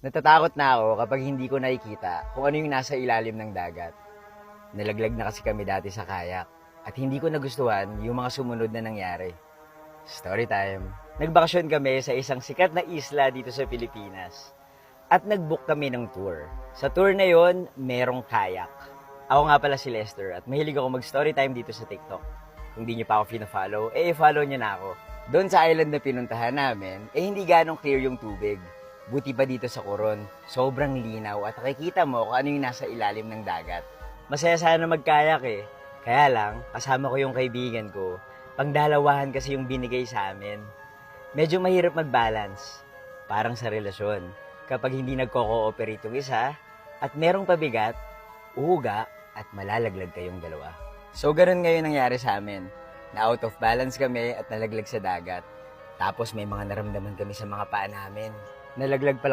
Natatakot na ako kapag hindi ko nakikita kung ano yung nasa ilalim ng dagat. Nalaglag na kasi kami dati sa kayak at hindi ko nagustuhan yung mga sumunod na nangyari. Story time. Nagbakasyon kami sa isang sikat na isla dito sa Pilipinas at nag-book kami ng tour. Sa tour na yon, merong kayak. Ako nga pala si Lester at mahilig ako mag-story time dito sa TikTok. Kung di nyo pa ako fina-follow, follow nyo na ako. Doon sa island na pinuntahan namin, hindi ganong clear yung tubig. Buti pa dito sa Coron, sobrang linaw at nakikita mo kung ano yung nasa ilalim ng dagat. Masaya sana magkayak Kaya lang, kasama ko yung kaibigan ko. Pangdalawahan kasi yung binigay sa amin. Medyo mahirap mag-balance. Parang sa relasyon. Kapag hindi nagko-cooperate yung isa at merong pabigat, uhuga at malalaglag kayong dalawa. So, ganun ngayon nangyari sa amin. Na out of balance kami at nalaglag sa dagat. Tapos may mga naramdaman kami sa mga paa namin. Nalaglag pala